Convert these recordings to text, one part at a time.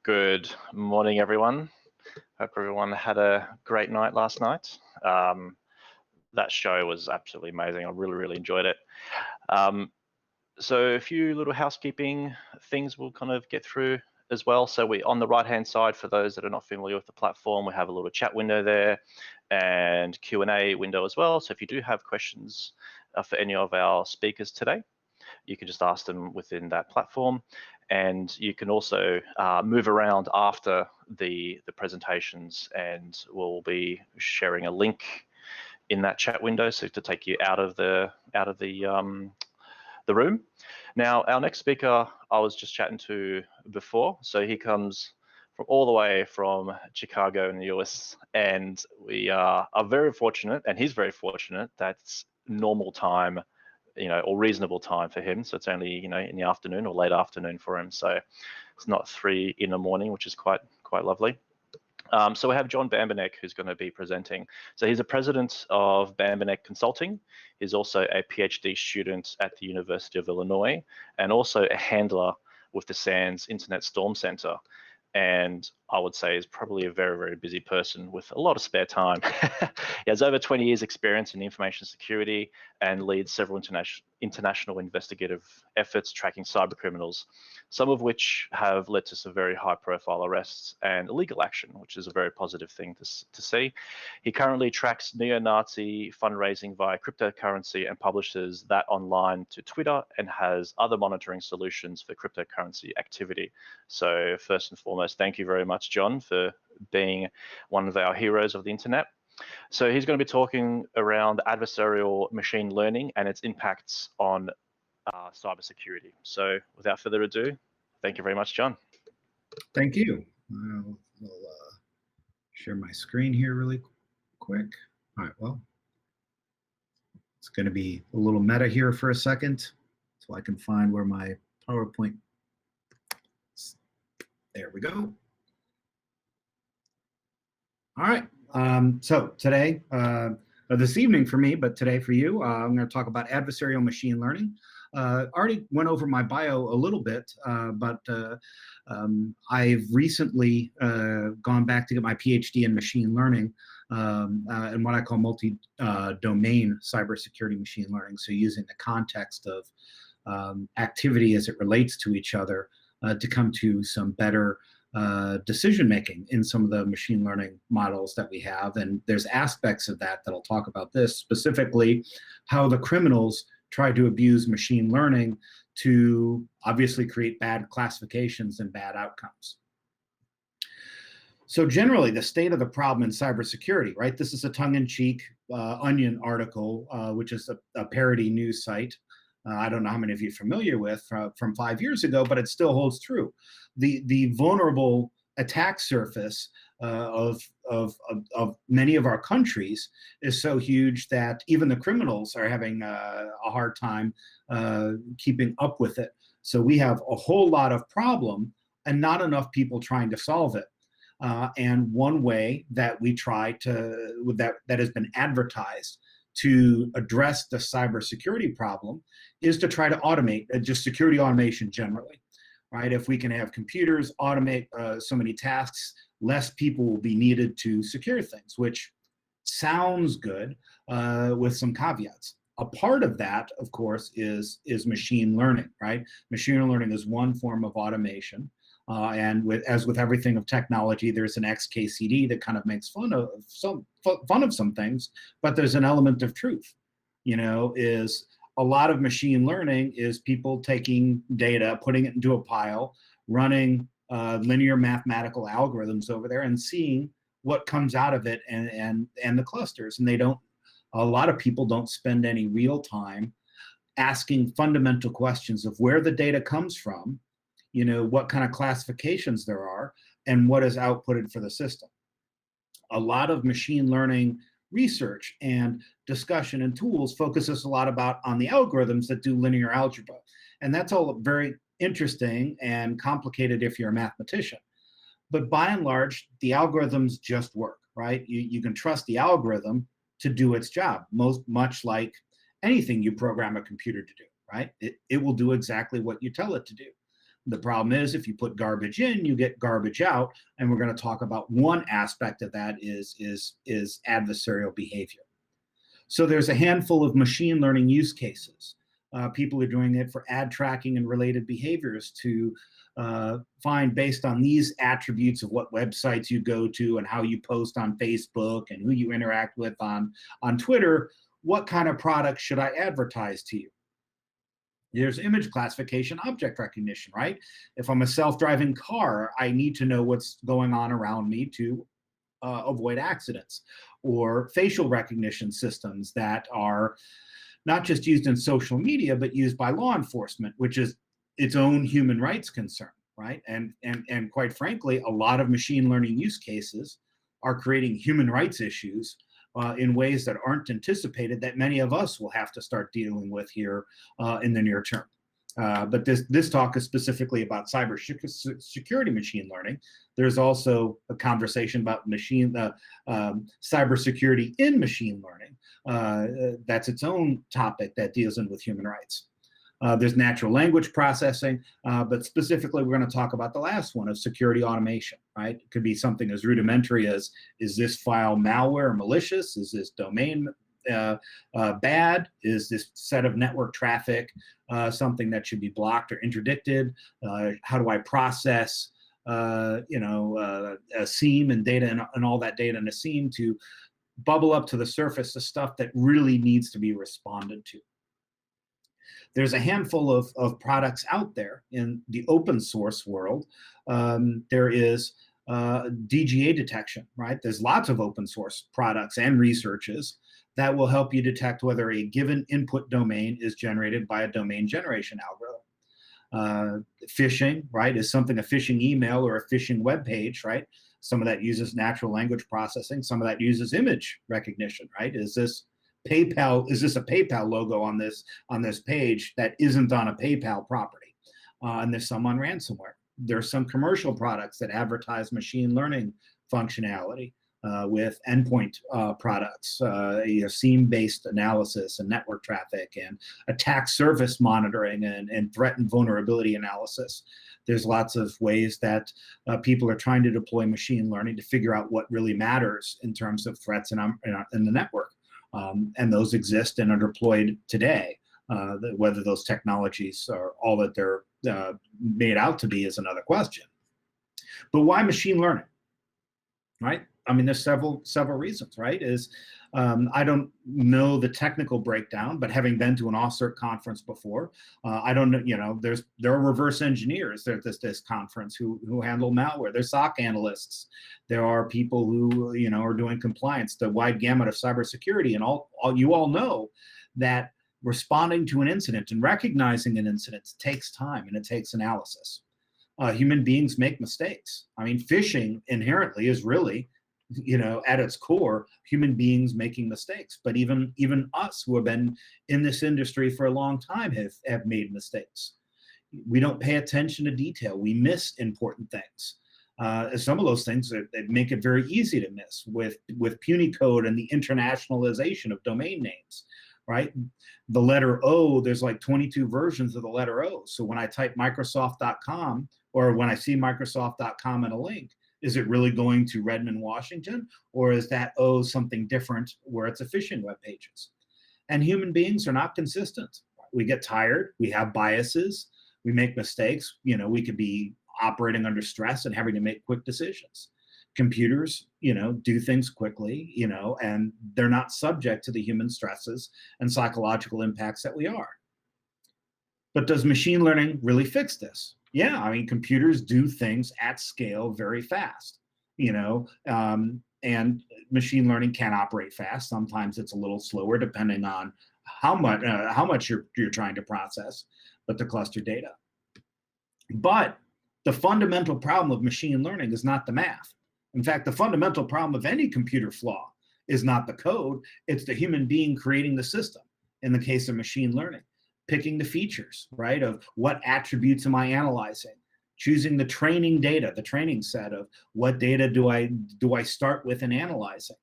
Good morning, everyone. Hope everyone had a great night last night. That show was absolutely amazing. I really enjoyed it. So a few little housekeeping things we'll kind of get through as well. So we on the right-hand side, for those that are not familiar with the platform, we have a little chat window there and Q&A window as well. So if you do have questions for any of our speakers today, you can just ask them within that platform. And you can also move around after the presentations, and we'll be sharing a link in that chat window so to take you out of the room. Now, our next speaker I was just chatting to before, so he comes from all the way from Chicago in the US, and we are very fortunate, and he's very fortunate, that's normal time, or reasonable time for him. So it's only, in the afternoon or late afternoon for him. So it's not 3 in the morning, which is quite lovely. So we have John Bambenek, who's going to be presenting. So he's a president of Bambenek Consulting. He's also a PhD student at the University of Illinois, and also a handler with the SANS Internet Storm Center. And I would say is probably a very busy person with a lot of spare time. He has over 20 years experience in information security and leads several international investigative efforts tracking cyber criminals, some of which have led to some very high profile arrests and legal action, which is a very positive thing to see. He currently tracks neo-Nazi fundraising via cryptocurrency and publishes that online to Twitter, and has other monitoring solutions for cryptocurrency activity. So first and foremost, thank you very much, John, for being one of our heroes of the internet. So he's going to be talking around adversarial machine learning and its impacts on cybersecurity. So without further ado, thank you very much, John. Thank you. I'll share my screen here really quick. All right, well, it's going to be a little meta here for a second so I can find where my PowerPoint. There we go. All right. So today, this evening for me, but today for you, I'm going to talk about adversarial machine learning. Already went over my bio a little bit, but I've recently gone back to get my PhD in machine learning and what I call multi-domain cybersecurity machine learning. So using the context of activity as it relates to each other to come to some better decision making in some of the machine learning models that we have. And there's aspects of that I'll talk about this, specifically how the criminals try to abuse machine learning to obviously create bad classifications and bad outcomes. So generally, the state of the problem in cybersecurity, right? This is a tongue-in-cheek Onion article, which is a parody news site. I don't know how many of you are familiar with from 5 years ago, but it still holds true. The vulnerable attack surface of many of our countries is so huge that even the criminals are having a hard time keeping up with it. So we have a whole lot of problem and not enough people trying to solve it. And one way that we try to, that has been advertised to address the cybersecurity problem is to try to automate, just security automation generally, right? If we can have computers automate so many tasks, less people will be needed to secure things, which sounds good with some caveats. A part of that, of course, is machine learning, right? Machine learning is one form of automation. And as with everything of technology, there's an XKCD that kind of makes fun of some things, but there's an element of truth. Is a lot of machine learning is people taking data, putting it into a pile, running linear mathematical algorithms over there, and seeing what comes out of it and the clusters. And a lot of people don't spend any real time asking fundamental questions of where the data comes from, what kind of classifications there are, and what is outputted for the system. A lot of machine learning research and discussion and tools focuses a lot on the algorithms that do linear algebra. And that's all very interesting and complicated if you're a mathematician. But by and large, the algorithms just work, right? You can trust the algorithm to do its job, much like anything you program a computer to do, right? It will do exactly what you tell it to do. The problem is if you put garbage in, you get garbage out. And we're going to talk about one aspect of that is adversarial behavior. So there's a handful of machine learning use cases. People are doing it for ad tracking and related behaviors to find, based on these attributes of what websites you go to and how you post on Facebook and who you interact with on Twitter, what kind of product should I advertise to you? There's image classification, object recognition, right? If I'm a self-driving car, I need to know what's going on around me to avoid accidents. Or facial recognition systems that are not just used in social media, but used by law enforcement, which is its own human rights concern, right? And quite frankly, a lot of machine learning use cases are creating human rights issues in ways that aren't anticipated, that many of us will have to start dealing with here in the near term. But this talk is specifically about cyber security machine learning. There's also a conversation about cybersecurity in machine learning. That's its own topic that deals in with human rights. There's natural language processing, but specifically we're going to talk about the last one of security automation, right? It could be something as rudimentary as, is this file malware or malicious? Is this domain bad? Is this set of network traffic something that should be blocked or interdicted? How do I process a seam and data and all that data in a seam to bubble up to the surface the stuff that really needs to be responded to? There's a handful of products out there in the open source world. There is DGA detection, right? There's lots of open source products and researches that will help you detect whether a given input domain is generated by a domain generation algorithm. Phishing, right, is something, a phishing email or a phishing web page, right? Some of that uses natural language processing. Some of that uses image recognition, right? Is this PayPal? Is this a PayPal logo on this page that isn't on a PayPal property? And there's some on ransomware. There's some commercial products that advertise machine learning functionality with endpoint products, seam-based analysis and network traffic and attack surface monitoring and threat and vulnerability analysis. There's lots of ways that people are trying to deploy machine learning to figure out what really matters in terms of threats in the network. And those exist and are deployed today. Whether those technologies are all that they're made out to be is another question. But why machine learning, right? I mean, there's several reasons, right? I don't know the technical breakdown, but having been to an AusCERT conference before, I don't know, there are reverse engineers at this conference who handle malware. There's SOC analysts. There are people who, are doing compliance, the wide gamut of cybersecurity, and you all know that responding to an incident and recognizing an incident takes time and it takes analysis. Human beings make mistakes. I mean, phishing inherently is really, at its core, human beings making mistakes. But even us who have been in this industry for a long time have made mistakes. We don't pay attention to detail. We miss important things. Some of those things that make it very easy to miss with puny code and the internationalization of domain names, right? The letter O, there's like 22 versions of the letter O. So when I type Microsoft.com or when I see Microsoft.com in a link, is it really going to Redmond, Washington? Or is that O something different where it's a phishing web pages? And human beings are not consistent. We get tired, we have biases, we make mistakes. We could be operating under stress and having to make quick decisions. Computers, do things quickly, and they're not subject to the human stresses and psychological impacts that we are. But does machine learning really fix this? Yeah, I mean, computers do things at scale very fast, and machine learning can operate fast. Sometimes it's a little slower depending on how much you're trying to process, but the cluster data. But the fundamental problem of machine learning is not the math. In fact, the fundamental problem of any computer flaw is not the code, it's the human being creating the system. In the case of machine learning, picking the features, right, of what attributes am I analyzing, choosing the training data, the training set of what data do I start with and analyzing.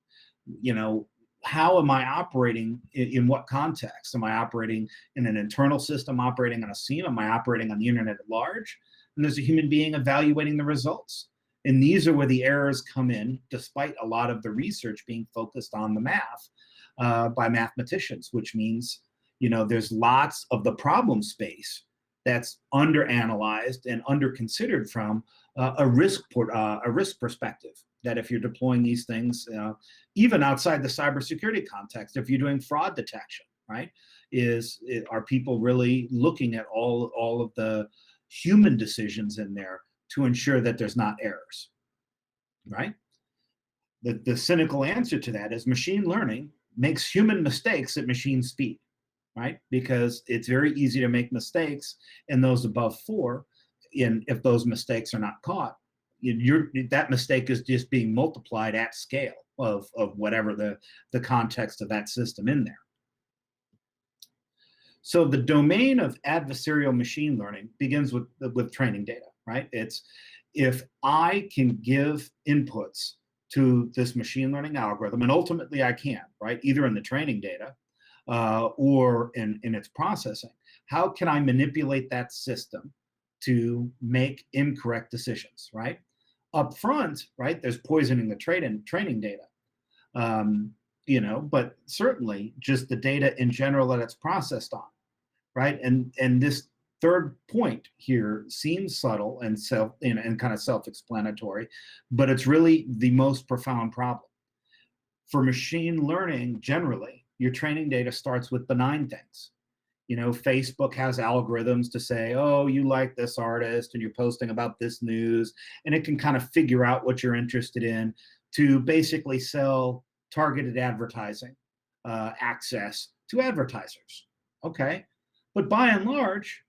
How am I operating in what context? Am I operating in an internal system, operating on a seam? Am I operating on the internet at large? and there's a human being evaluating the results. And these are where the errors come in, despite a lot of the research being focused on the math by mathematicians, which means, there's lots of the problem space that's underanalyzed and underconsidered from a risk perspective. That if you're deploying these things, even outside the cybersecurity context, if you're doing fraud detection, right, are people really looking at all of the human decisions in there to ensure that there's not errors, right? The cynical answer to that is machine learning makes human mistakes at machine speed, right? Because it's very easy to make mistakes in those above 4, and if those mistakes are not caught, that mistake is just being multiplied at scale of whatever the context of that system in there. So the domain of adversarial machine learning begins with training data, right? It's if I can give inputs to this machine learning algorithm, and ultimately I can, right? Either in the training data or in its processing, how can I manipulate that system to make incorrect decisions, right? Up front, right, there's poisoning the training data, but certainly just the data in general that it's processed on, right? And this third point here seems subtle and kind of self-explanatory, but it's really the most profound problem. For machine learning, generally, your training data starts with benign things. Facebook has algorithms to say, oh, you like this artist and you're posting about this news, and it can kind of figure out what you're interested in to basically sell targeted advertising access to advertisers. Okay. But by and large,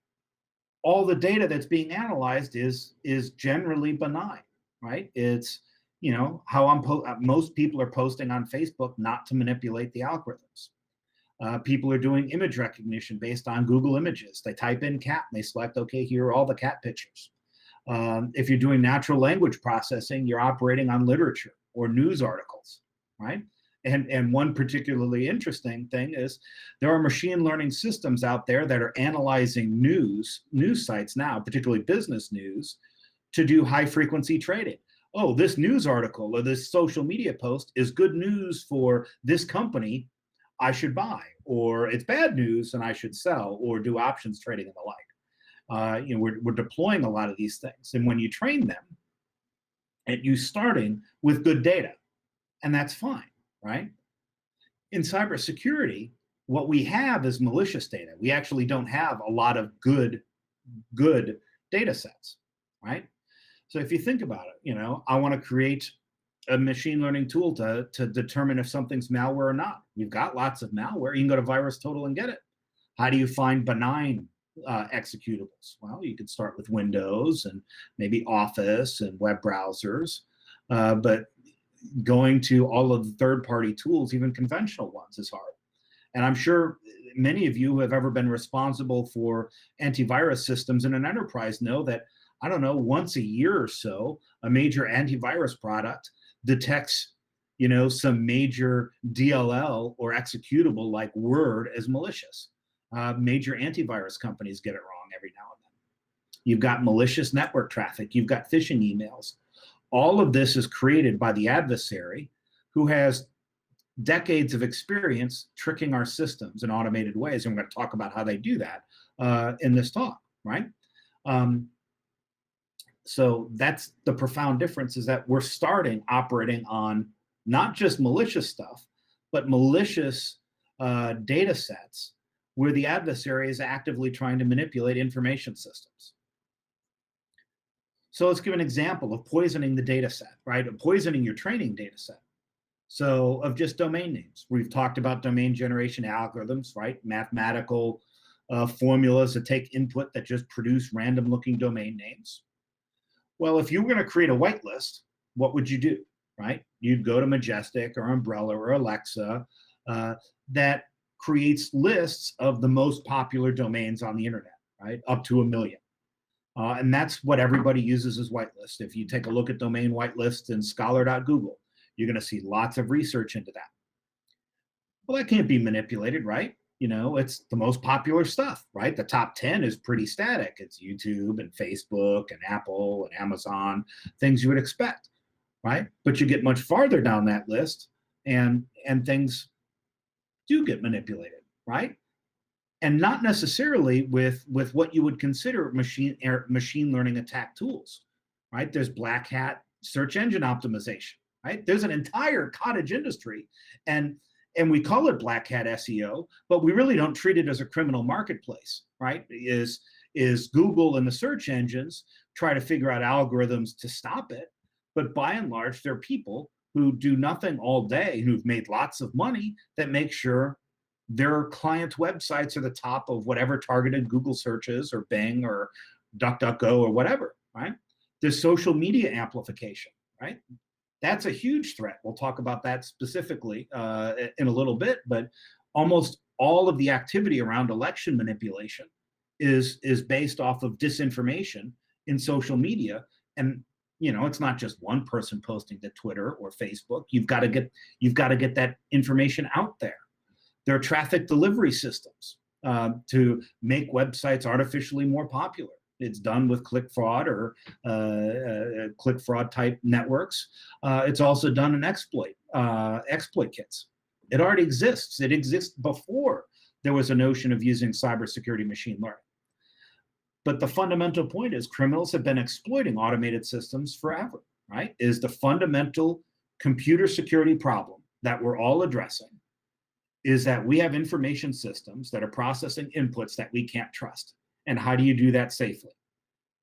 all the data that's being analyzed is generally benign, right? It's, how most people are posting on Facebook not to manipulate the algorithms. People are doing image recognition based on Google Images. They type in cat and they select, okay, here are all the cat pictures. If you're doing natural language processing, you're operating on literature or news articles, right? And one particularly interesting thing is there are machine learning systems out there that are analyzing news sites now, particularly business news, to do high frequency trading. Oh, this news article or this social media post is good news for this company, I should buy, or it's bad news and I should sell or do options trading and the like. We're deploying a lot of these things. And when you train them, you're starting with good data, and that's fine, right? In cybersecurity, what we have is malicious data. We actually don't have a lot of good data sets, right? So if you think about it, I want to create a machine learning tool to determine if something's malware or not. We've got lots of malware. You can go to VirusTotal and get it. How do you find benign executables? Well, you could start with Windows and maybe Office and web browsers, but going to all of the third-party tools, even conventional ones, is hard. And I'm sure many of you who have ever been responsible for antivirus systems in an enterprise know that, I don't know, once a year or so, a major antivirus product detects, some major DLL or executable like Word as malicious. Major antivirus companies get it wrong every now and then. You've got malicious network traffic. You've got phishing emails. All of this is created by the adversary, who has decades of experience tricking our systems in automated ways. And we're going to talk about how they do that in this talk, right? So that's the profound difference, is that we're starting operating on not just malicious stuff, but malicious data sets where the adversary is actively trying to manipulate information systems. So let's give an example of poisoning the data set, right? Of poisoning your training data set. So of just domain names. We've talked about domain generation algorithms, right? Mathematical formulas that take input that just produce random looking domain names. Well, if you were going to create a whitelist, what would you do, right? You'd go to Majestic or Umbrella or Alexa that creates lists of the most popular domains on the internet, right? Up to 1 million. And that's what everybody uses as whitelist. If you take a look at domain whitelists in scholar.google, you're going to see lots of research into that. Well, that can't be manipulated, right? it's the most popular stuff, right? The top 10 is pretty static. It's YouTube and Facebook and Apple and Amazon, things you would expect, right? But you get much farther down that list, and things do get manipulated, right? And not necessarily with what you would consider machine learning attack tools, right? There's black hat search engine optimization, right? There's an entire cottage industry, and we call it black hat SEO, but we really don't treat it as a criminal marketplace, right? Is Google and the search engines try to figure out algorithms to stop it, but by and large, they're people who do nothing all day, who've made lots of money, that make sure their clients' websites are the top of whatever targeted Google searches or Bing or DuckDuckGo or whatever, right? There's social media amplification, right? That's a huge threat. We'll talk about that specifically in a little bit, but almost all of the activity around election manipulation is based off of disinformation in social media. And it's not just one person posting to Twitter or Facebook. You've got to get that information out there. There are traffic delivery systems to make websites artificially more popular. It's done with click fraud or click fraud type networks. It's also done in exploit kits. It already exists. It exists before there was a notion of using cybersecurity machine learning. But the fundamental point is criminals have been exploiting automated systems forever, right? Is the fundamental computer security problem that we're all addressing is that we have information systems that are processing inputs that we can't trust. And how do you do that safely,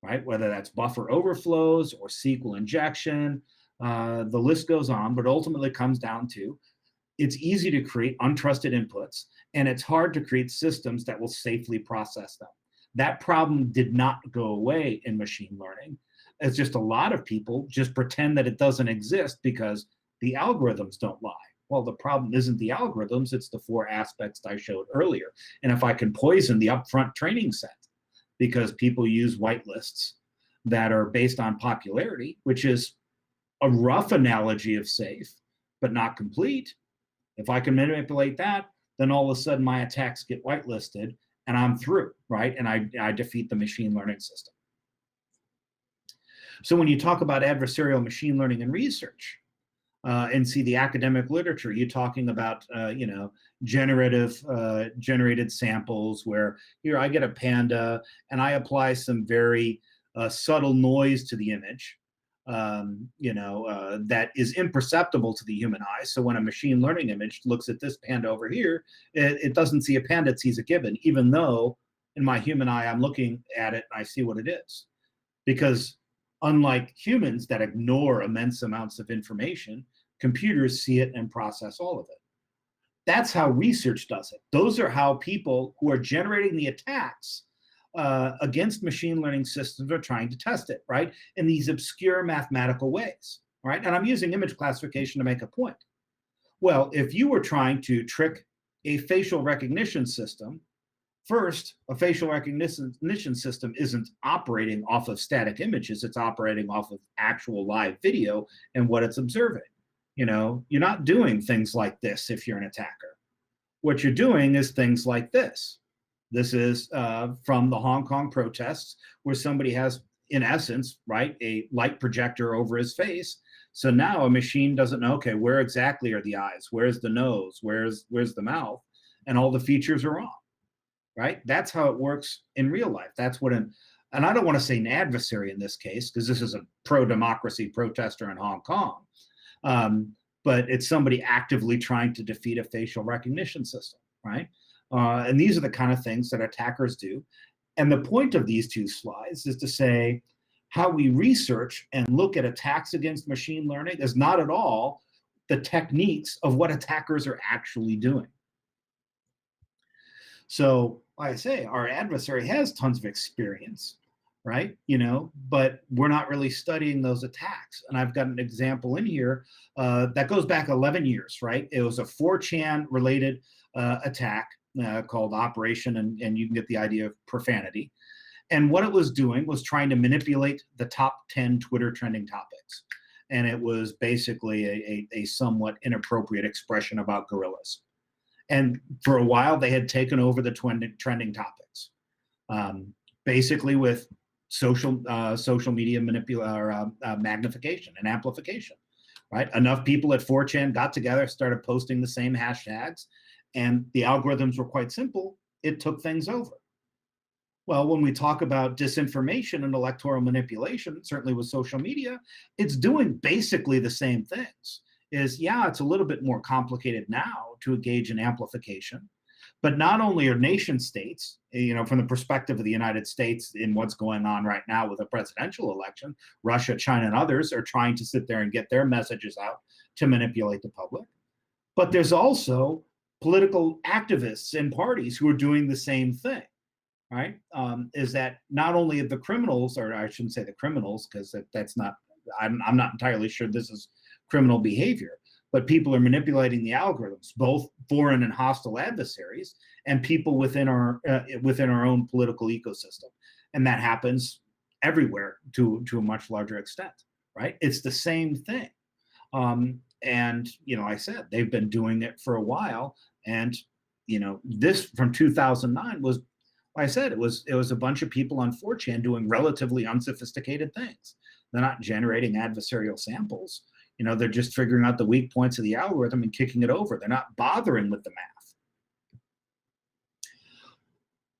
right? Whether that's buffer overflows or SQL injection, the list goes on, but ultimately comes down to it's easy to create untrusted inputs, and it's hard to create systems that will safely process them. That problem did not go away in machine learning. It's just a lot of people just pretend that it doesn't exist because the algorithms don't lie. Well, the problem isn't the algorithms, it's the four aspects I showed earlier. And if I can poison the upfront training set because people use whitelists that are based on popularity, which is a rough analogy of safe, but not complete. If I can manipulate that, then all of a sudden my attacks get whitelisted and I'm through, right? And I defeat the machine learning system. So when you talk about adversarial machine learning and research, and see the academic literature, you're talking about, generated samples where here I get a panda and I apply some very subtle noise to the image, that is imperceptible to the human eye. So when a machine learning image looks at this panda over here, it doesn't see a panda, it sees a gibbon, even though in my human eye, I'm looking at it and I see what it is. Because unlike humans that ignore immense amounts of information, computers see it and process all of it. That's how research does it. Those are how people who are generating the attacks against machine learning systems are trying to test it, right? In these obscure mathematical ways, right? And I'm using image classification to make a point. Well, if you were trying to trick a facial recognition system, first, a facial recognition system isn't operating off of static images, it's operating off of actual live video and what it's observing. You're not doing things like this if you're an attacker. What you're doing is things like this. This is from the Hong Kong protests where somebody has, in essence, right, a light projector over his face. So now a machine doesn't know, okay, where exactly are the eyes? Where's the nose? Where's the mouth? And all the features are wrong, right? That's how it works in real life. That's what and I don't want to say an adversary in this case, because this is a pro-democracy protester in Hong Kong. But it's somebody actively trying to defeat a facial recognition system, right? And these are the kind of things that attackers do. And the point of these two slides is to say how we research and look at attacks against machine learning is not at all the techniques of what attackers are actually doing. So, like I say, our adversary has tons of experience, right? But we're not really studying those attacks. And I've got an example in here that goes back 11 years, right? It was a 4chan related attack called Operation, and you can get the idea of profanity. And what it was doing was trying to manipulate the top 10 Twitter trending topics. And it was basically a somewhat inappropriate expression about gorillas. And for a while, they had taken over the trending topics, basically with social media magnification and amplification, right? Enough people at 4chan got together, started posting the same hashtags, and the algorithms were quite simple. It took things over. Well, when we talk about disinformation and electoral manipulation, certainly with social media, it's doing basically the same things. Yeah, it's a little bit more complicated now to engage in amplification, but not only are nation states, from the perspective of the United States in what's going on right now with a presidential election, Russia, China, and others are trying to sit there and get their messages out to manipulate the public. But there's also political activists and parties who are doing the same thing. Right? Is that not only the criminals, or I shouldn't say the criminals, because that's not, I'm not entirely sure this is criminal behavior, but people are manipulating the algorithms, both foreign and hostile adversaries, and people within our own political ecosystem, and that happens everywhere to a much larger extent. Right? It's the same thing, and I said they've been doing it for a while, and this from 2009 was. I said it was a bunch of people on 4chan doing relatively unsophisticated things. They're not generating adversarial samples. They're just figuring out the weak points of the algorithm and kicking it over. They're not bothering with the math.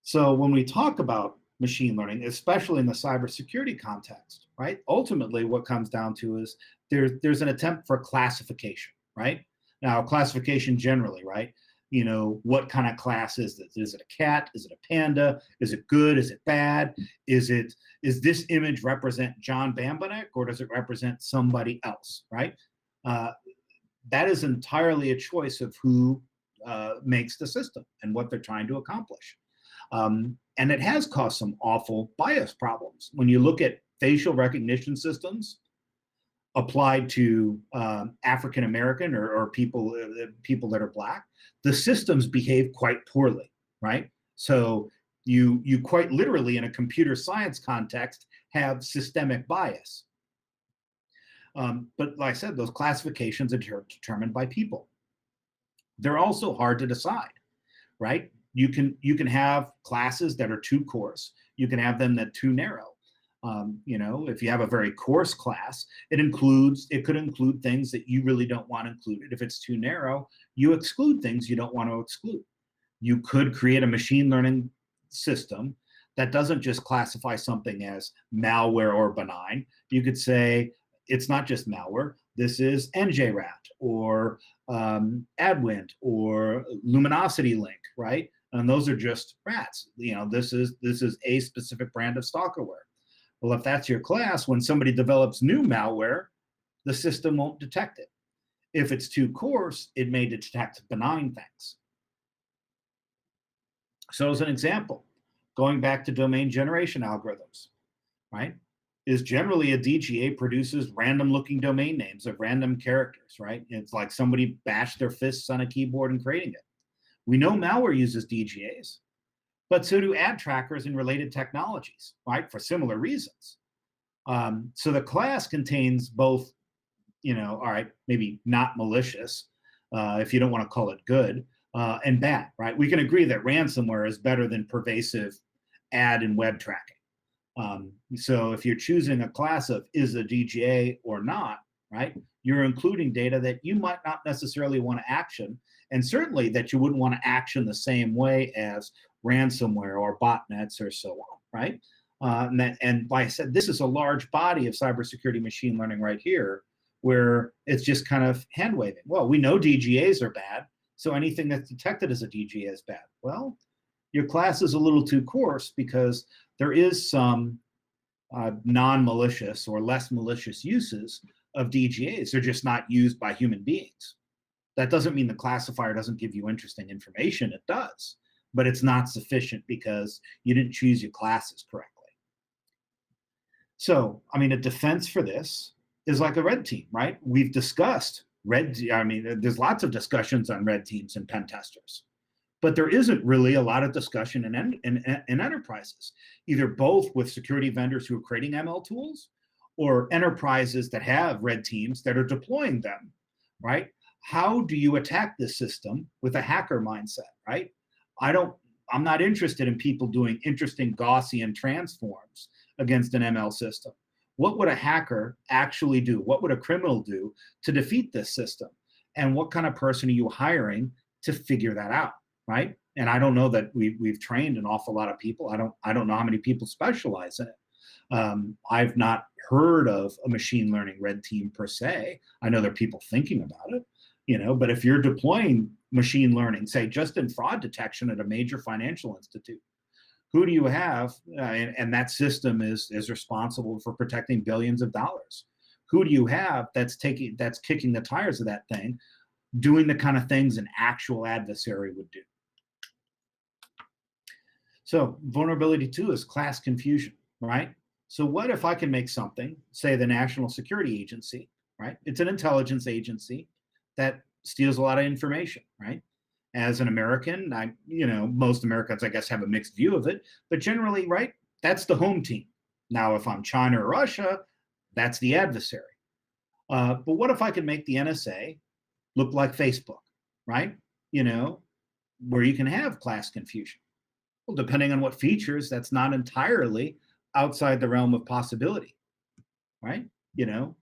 So when we talk about machine learning, especially in the cybersecurity context, right? Ultimately, what comes down to is there's an attempt for classification, right? Now, classification generally, right? What kind of class is this? Is it a cat? Is it a panda? Is it good? Is it bad? Is this image represent John Bambenek, or does it represent somebody else, right? That is entirely a choice of who makes the system and what they're trying to accomplish. And it has caused some awful bias problems. When you look at facial recognition systems applied to African American or people that are Black, the systems behave quite poorly, right? So you quite literally in a computer science context have systemic bias. But like I said, those classifications are determined by people. They're also hard to decide, right? You can have classes that are too coarse. You can have them that are too narrow. If you have a very coarse class, it could include things that you really don't want included. If it's too narrow, you exclude things you don't want to exclude. You could create a machine learning system that doesn't just classify something as malware or benign. You could say it's not just malware. This is NJRAT or Adwint or Luminosity Link, right? And those are just rats. This is a specific brand of stalkerware. Well, if that's your class, when somebody develops new malware, the system won't detect it. If it's too coarse, it may detect benign things. So as an example, going back to domain generation algorithms, right, is generally a DGA produces random looking domain names of random characters, right? It's like somebody bashed their fists on a keyboard and creating it. We know malware uses DGAs. But so do ad trackers and related technologies, right, for similar reasons. So the class contains both, all right, maybe not malicious, if you don't want to call it good, and bad, right? We can agree that ransomware is better than pervasive ad and web tracking. So if you're choosing a class of is a DGA or not, right, you're including data that you might not necessarily want to action, and certainly that you wouldn't want to action the same way as ransomware or botnets or so on, right? And like I said, this is a large body of cybersecurity machine learning right here, where it's just kind of hand waving. Well, we know DGAs are bad, so anything that's detected as a DGA is bad. Well, your class is a little too coarse because there is some non-malicious or less malicious uses of DGAs. They're just not used by human beings. That doesn't mean the classifier doesn't give you interesting information. It does, but it's not sufficient because you didn't choose your classes correctly. So, I mean, a defense for this is like a red team, right? We've discussed there's lots of discussions on red teams and pen testers, but there isn't really a lot of discussion in enterprises, either both with security vendors who are creating ML tools or enterprises that have red teams that are deploying them, right? How do you attack this system with a hacker mindset, right? I'm not interested in people doing interesting Gaussian transforms against an ML system. What would a hacker actually do? What would a criminal do to defeat this system? And what kind of person are you hiring to figure that out, right? And I don't know that we've trained an awful lot of people. I don't know how many people specialize in it. I've not heard of a machine learning red team per se. I know there are people thinking about it, but if you're deploying machine learning, say just in fraud detection at a major financial institute, who do you have? And that system is responsible for protecting billions of dollars. Who do you have that's kicking the tires of that thing, doing the kind of things an actual adversary would do? So vulnerability 2 is class confusion, right? So what if I can make something, say the National Security Agency, right? It's an intelligence agency that steals a lot of information, right? As an American, most Americans, I guess, have a mixed view of it, but generally, right, that's the home team. Now, if I'm China or Russia, that's the adversary. But what if I can make the NSA look like Facebook, right? Where you can have class confusion. Well, depending on what features, that's not entirely outside the realm of possibility, right?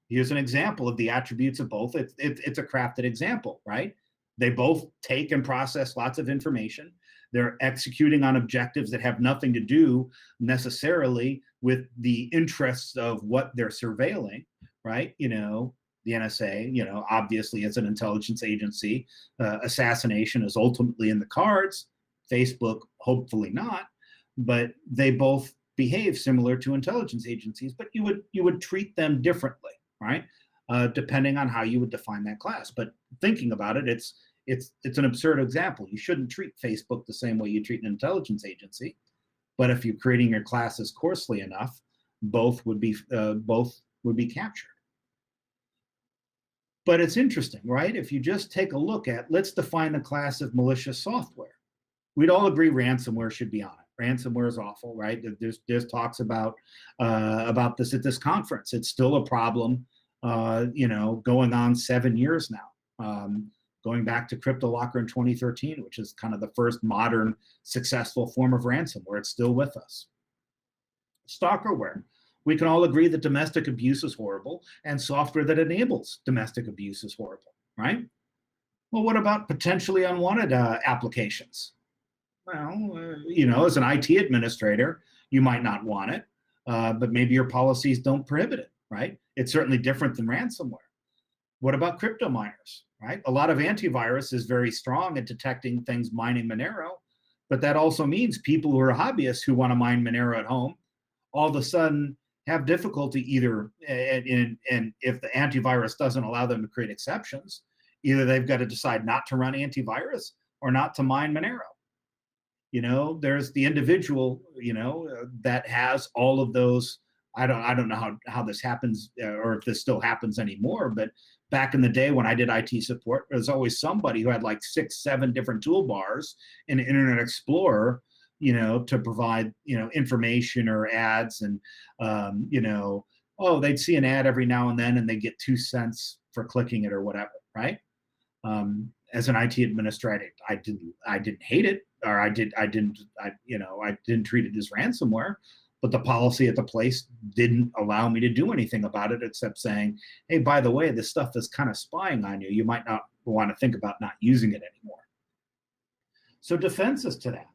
Here's an example of the attributes of both. It's a crafted example, right? They both take and process lots of information. They're executing on objectives that have nothing to do necessarily with the interests of what they're surveilling, right? The NSA, obviously it's an intelligence agency. Assassination is ultimately in the cards. Facebook, hopefully not, but they both behave similar to intelligence agencies, but you would treat them differently, right? Depending on how you would define that class. But thinking about it, it's an absurd example. You shouldn't treat Facebook the same way you treat an intelligence agency. But if you're creating your classes coarsely enough, both would be captured. But it's interesting, right? If you just take a look at, let's define the class of malicious software. We'd all agree ransomware should be on it. Ransomware is awful, right? There's talks about this at this conference. It's still a problem, going on 7 years now. Going back to CryptoLocker in 2013, which is kind of the first modern successful form of ransomware. It's still with us. Stalkerware. We can all agree that domestic abuse is horrible and software that enables domestic abuse is horrible, right? Well, what about potentially unwanted applications? Well, as an IT administrator, you might not want it, but maybe your policies don't prohibit it, right? It's certainly different than ransomware. What about cryptominers, right? A lot of antivirus is very strong at detecting things mining Monero, but that also means people who are hobbyists who want to mine Monero at home all of a sudden have difficulty either, and if the antivirus doesn't allow them to create exceptions, either they've got to decide not to run antivirus or not to mine Monero. There's the individual, that has all of those. I don't know how this happens or if this still happens anymore, but back in the day when I did IT support, there's always somebody who had like 6, 7 different toolbars in Internet Explorer, to provide, information or ads and, they'd see an ad every now and then and they get 2 cents for clicking it or whatever, right? As an IT administrator, I didn't hate it, or I didn't treat it as ransomware, but the policy at the place didn't allow me to do anything about it except saying, hey, by the way, this stuff is kind of spying on you. You might not want to think about not using it anymore. So defenses to that.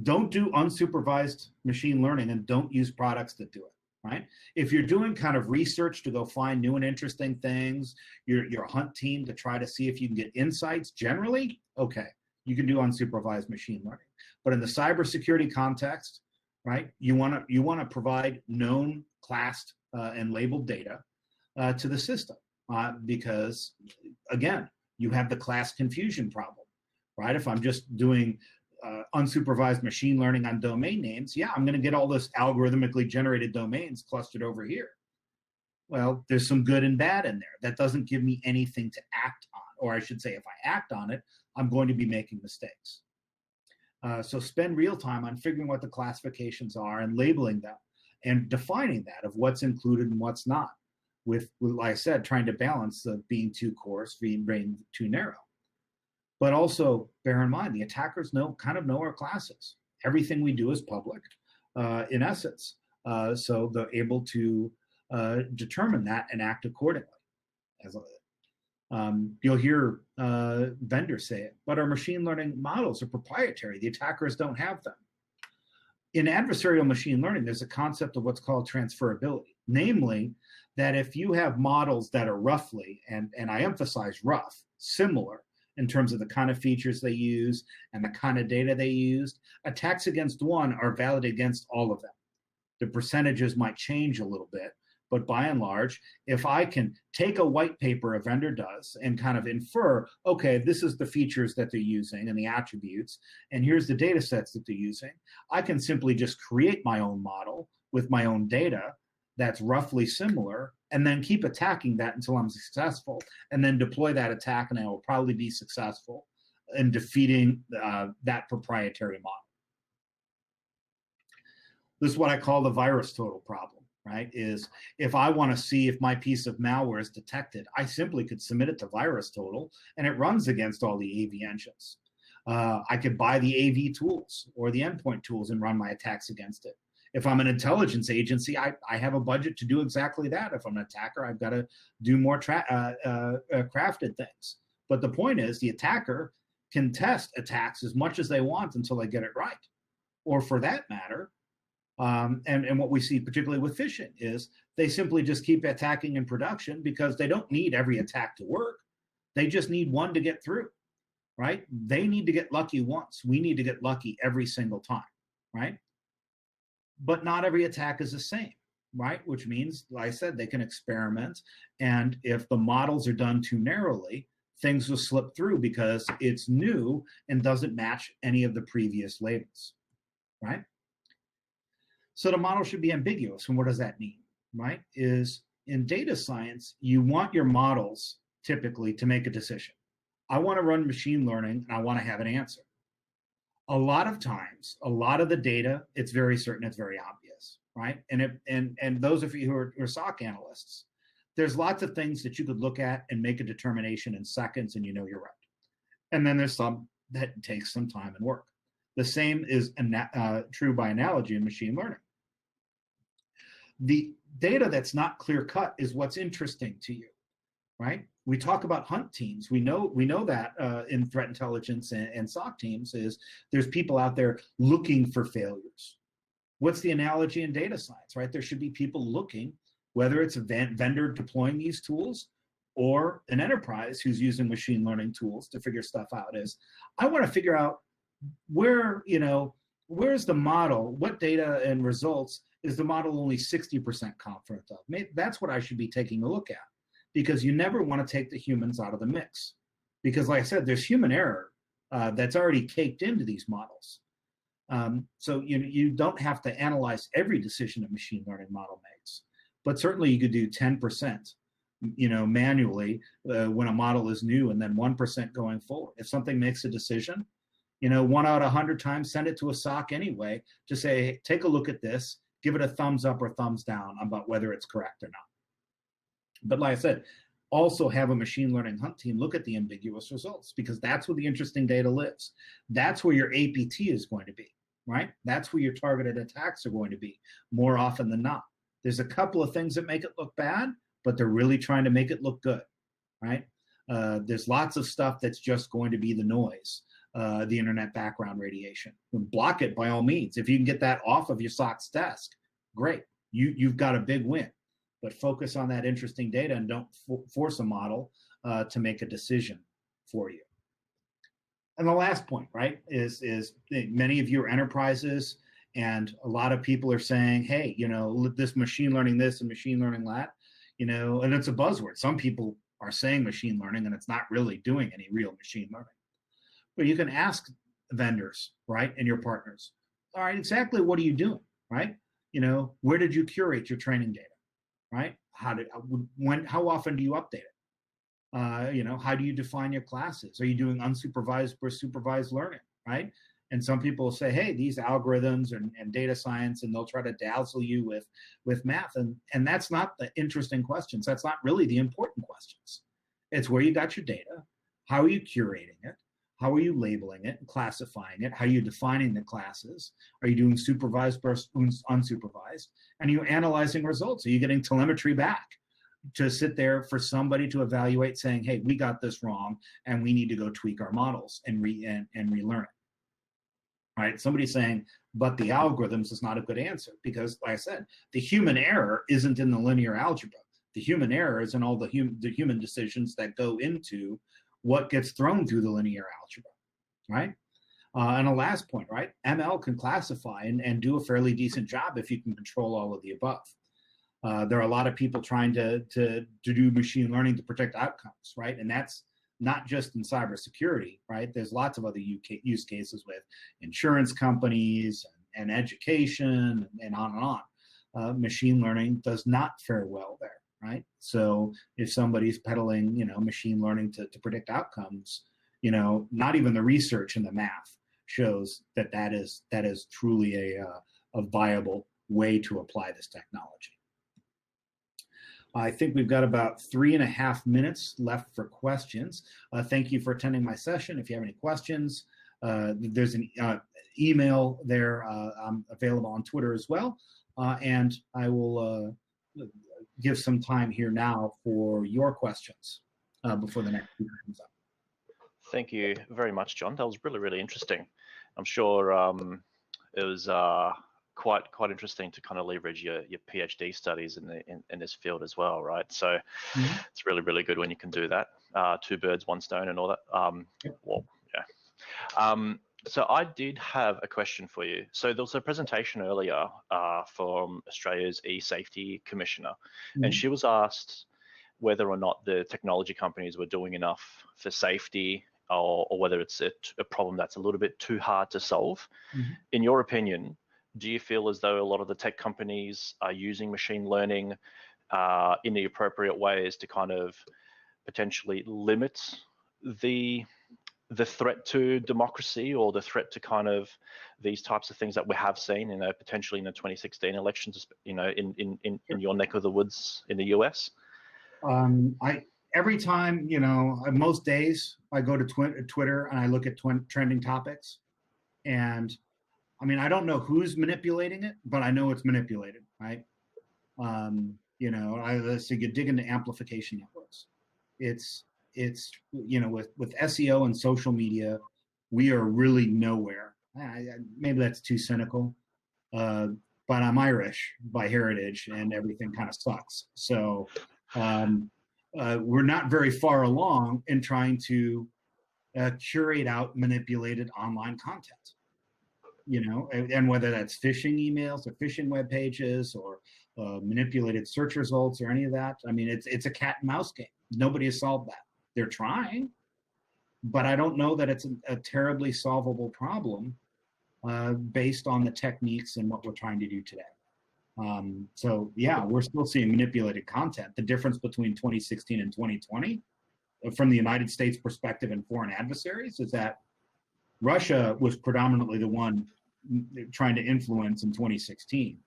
Don't do unsupervised machine learning and don't use products that do it, right? If you're doing kind of research to go find new and interesting things, your hunt team to try to see if you can get insights, generally, okay, you can do unsupervised machine learning. But in the cybersecurity context, right, you want to provide known, classed, and labeled data to the system because, again, you have the class confusion problem, right? If I'm just doing unsupervised machine learning on domain names, yeah, I'm going to get all this algorithmically generated domains clustered over here. Well, there's some good and bad in there. That doesn't give me anything to act on, or I should say, if I act on it, I'm going to be making mistakes. So spend real time on figuring what the classifications are and labeling them and defining that of what's included and what's not. with, like I said, trying to balance the being too coarse, being too narrow. But also bear in mind, the attackers kind of know our classes. Everything we do is public, in essence. So they're able to determine that and act accordingly. You'll hear vendors say it, but our machine learning models are proprietary. The attackers don't have them. In adversarial machine learning, there's a concept of what's called transferability, namely that if you have models that are roughly, and I emphasize rough, similar in terms of the kind of features they use and the kind of data they used, attacks against one are valid against all of them. The percentages might change a little bit, but by and large, if I can take a white paper a vendor does and kind of infer, okay, this is the features that they're using and the attributes, and here's the data sets that they're using, I can simply just create my own model with my own data that's roughly similar, and then keep attacking that until I'm successful, and then deploy that attack, and I will probably be successful in defeating that proprietary model. This is what I call the virus total problem, right? Is if I want to see if my piece of malware is detected, I simply could submit it to virus total, and it runs against all the AV engines. I could buy the AV tools or the endpoint tools and run my attacks against it. If I'm an intelligence agency, I have a budget to do exactly that. If I'm an attacker, I've got to do more crafted things. But the point is, the attacker can test attacks as much as they want until they get it right. Or for that matter, and what we see particularly with phishing is they simply just keep attacking in production because they don't need every attack to work. They just need one to get through, right? They need to get lucky once. We need to get lucky every single time, right? But not every attack is the same, right? Which means, like I said, they can experiment. And if the models are done too narrowly, things will slip through because it's new and doesn't match any of the previous labels, right? So the model should be ambiguous. And what does that mean, right? Is in data science, you want your models typically to make a decision. I want to run machine learning and I want to have an answer. A lot of times, a lot of the data, it's very certain, it's very obvious, right? And those of you who are SOC analysts, there's lots of things that you could look at and make a determination in seconds and you know you're right. And then there's some that takes some time and work. The same is true by analogy in machine learning. The data that's not clear cut is what's interesting to you, right? We talk about hunt teams. We know that in threat intelligence and SOC teams is there's people out there looking for failures. What's the analogy in data science, right? There should be people looking, whether it's a vendor deploying these tools or an enterprise who's using machine learning tools to figure stuff out. Is I want to figure out where's the model, what data and results is the model only 60% confident of? That's what I should be taking a look at, because you never want to take the humans out of the mix. Because like I said, there's human error that's already caked into these models. So you don't have to analyze every decision a machine learning model makes, but certainly you could do 10%, manually when a model is new, and then 1% going forward. If something makes a decision, 1 out of 100 times, send it to a SOC anyway to say, hey, take a look at this, give it a thumbs up or thumbs down about whether it's correct or not. But like I said, also have a machine learning hunt team look at the ambiguous results, because that's where the interesting data lives. That's where your APT is going to be, right? That's where your targeted attacks are going to be more often than not. There's a couple of things that make it look bad, but they're really trying to make it look good, right? There's lots of stuff that's just going to be the noise. The internet background radiation. Block it by all means. If you can get that off of your SOC's desk, great. You've got a big win. But focus on that interesting data and don't force a model to make a decision for you. And the last point, right, is many of you are enterprises, and a lot of people are saying, hey, this machine learning this and machine learning that, and it's a buzzword. Some people are saying machine learning and it's not really doing any real machine learning. But you can ask vendors, right, and your partners, all right, exactly what are you doing, right? Where did you curate your training data, right? How often do you update it? How do you define your classes? Are you doing unsupervised or supervised learning, right? And some people say, hey, these algorithms and data science, and they'll try to dazzle you with math. And that's not the interesting questions. That's not really the important questions. It's where you got your data, how are you curating it, how are you labeling it and classifying it, how are you defining the classes, are you doing supervised versus unsupervised, and are you analyzing results? Are you getting telemetry back to sit there for somebody to evaluate saying, hey, we got this wrong and we need to go tweak our models and relearn it? Right? Somebody saying, but the algorithms is not a good answer because, like I said, the human error isn't in the linear algebra. The human error is in all the human decisions that go into what gets thrown through the linear algebra, right? And a last point, right? ML can classify and do a fairly decent job if you can control all of the above. There are a lot of people trying to do machine learning to protect outcomes, right? And that's not just in cybersecurity, right? There's lots of other use cases with insurance companies and education and on and on. Machine learning does not fare well there, right? So if somebody's peddling, machine learning to predict outcomes, not even the research and the math shows that is truly a viable way to apply this technology. I think we've got about 3.5 minutes left for questions. Thank you for attending my session. If you have any questions, there's an email there. I'm available on Twitter as well. And I will give some time here now for your questions before the next speaker comes up. Thank you very much, John. That was really, really interesting. I'm sure it was quite interesting to kind of leverage your PhD studies in this field as well, right? So it's really, really good when you can do that. 2 birds, 1 stone, and all that. Well, yeah. So I did have a question for you. So there was a presentation earlier from Australia's e-safety commissioner, and she was asked whether or not the technology companies were doing enough for safety, or whether it's a problem that's a little bit too hard to solve. In your opinion, do you feel as though a lot of the tech companies are using machine learning in the appropriate ways to kind of potentially limit the threat to democracy, or the threat to kind of these types of things that we have seen, potentially in the 2016 elections, in your neck of the woods in the US? Every time, most days I go to Twitter and I look at trending topics, and I don't know who's manipulating it, but I know it's manipulated, right? So you dig into amplification networks. It's with SEO and social media, we are really nowhere. Maybe that's too cynical, but I'm Irish by heritage, and everything kind of sucks. So we're not very far along in trying to curate out manipulated online content. And whether that's phishing emails or phishing web pages or manipulated search results or any of that, it's a cat and mouse game. Nobody has solved that. They're trying, but I don't know that it's a terribly solvable problem based on the techniques and what we're trying to do today. So yeah, we're still seeing manipulated content. The difference between 2016 and 2020, from the United States perspective and foreign adversaries, is that Russia was predominantly the one trying to influence in 2016.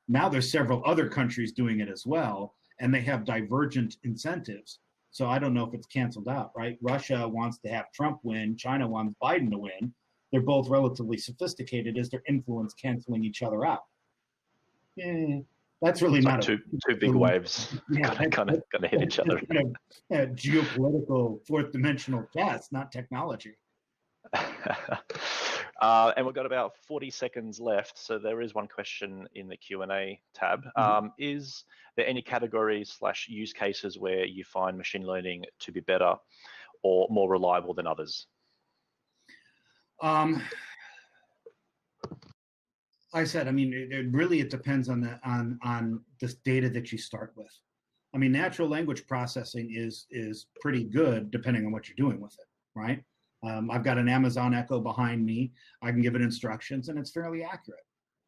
Now there's several other countries doing it as well, and they have divergent incentives. So I don't know if it's canceled out, right? Russia wants to have Trump win. China wants Biden to win. They're both relatively sophisticated. Is their influence canceling each other out? That's really not two big waves kind of hit each other. Geopolitical fourth dimensional chess, not technology. And we've got about 40 seconds left, so there is one question in the Q&A tab. Is there any categories / use cases where you find machine learning to be better or more reliable than others? I said, it depends on the data that you start with. Natural language processing is pretty good depending on what you're doing with it, right? I've got an Amazon Echo behind me. I can give it instructions, and it's fairly accurate.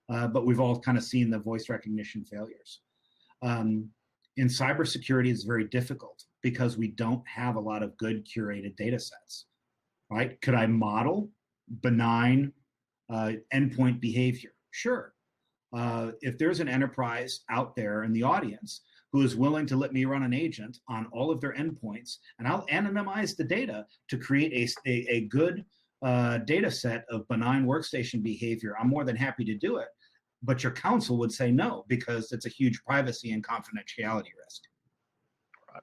But we've all kind of seen the voice recognition failures. In cybersecurity, it's very difficult because we don't have a lot of good curated data sets, right? Could I model benign endpoint behavior. Sure. If there's an enterprise out there in the audience who is willing to let me run an agent on all of their endpoints, and I'll anonymize the data to create a good data set of benign workstation behavior, I'm more than happy to do it. But your counsel would say no, because it's a huge privacy and confidentiality risk. Right.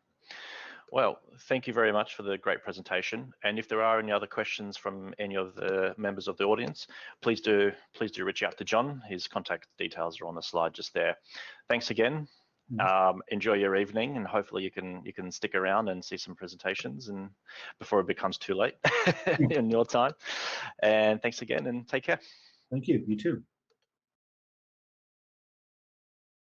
Well, thank you very much for the great presentation. And if there are any other questions from any of the members of the audience, please do reach out to John. His contact details are on the slide just there. Thanks again. Enjoy your evening, and hopefully you can stick around and see some presentations and before it becomes too late in your time. And thanks again, and take care. Thank you. You too.